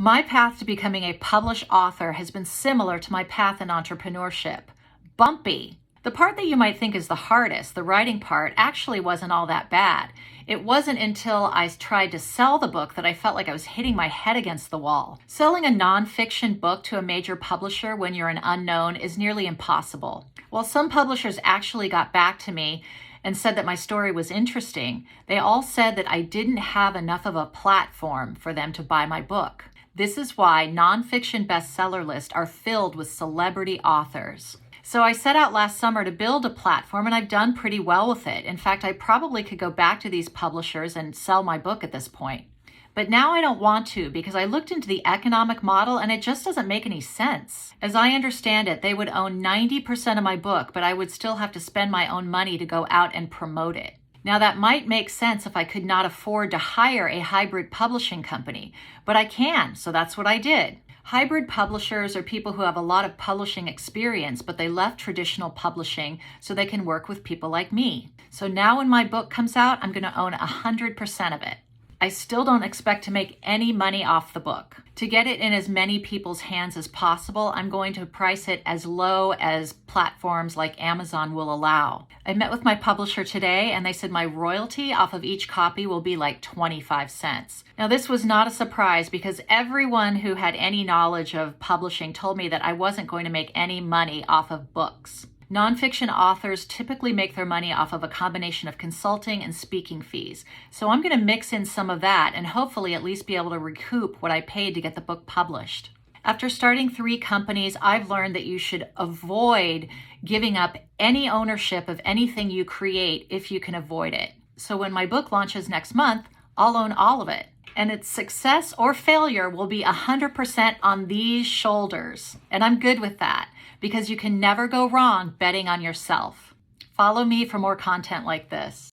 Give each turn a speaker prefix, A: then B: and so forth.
A: My path to becoming a published author has been similar to my path in entrepreneurship. Bumpy. The part that you might think is the hardest, the writing part, actually wasn't all that bad. It wasn't until I tried to sell the book that I felt like I was hitting my head against the wall. Selling a nonfiction book to a major publisher when you're an unknown is nearly impossible. While some publishers actually got back to me and said that my story was interesting, they all said that I didn't have enough of a platform for them to buy my book. This is why nonfiction bestseller lists are filled with celebrity authors. So I set out last summer to build a platform, and I've done pretty well with it. In fact, I probably could go back to these publishers and sell my book at this point. But now I don't want to, because I looked into the economic model and it just doesn't make any sense. As I understand it, they would own 90% of my book, but I would still have to spend my own money to go out and promote it. Now that might make sense if I could not afford to hire a hybrid publishing company, but I can, so that's what I did. Hybrid publishers are people who have a lot of publishing experience, but they left traditional publishing so they can work with people like me. So now when my book comes out, I'm going to own 100% of it. I still don't expect to make any money off the book. To get it in as many people's hands as possible, I'm going to price it as low as platforms like Amazon will allow. I met with my publisher today and they said my royalty off of each copy will be like 25 cents. Now this was not a surprise because everyone who had any knowledge of publishing told me that I wasn't going to make any money off of books. Nonfiction authors typically make their money off of a combination of consulting and speaking fees. So I'm going to mix in some of that and hopefully at least be able to recoup what I paid to get the book published. After starting 3 companies, I've learned that you should avoid giving up any ownership of anything you create if you can avoid it. So when my book launches next month, I'll own all of it. And its success or failure will be 100% on these shoulders. And I'm good with that because you can never go wrong betting on yourself. Follow me for more content like this.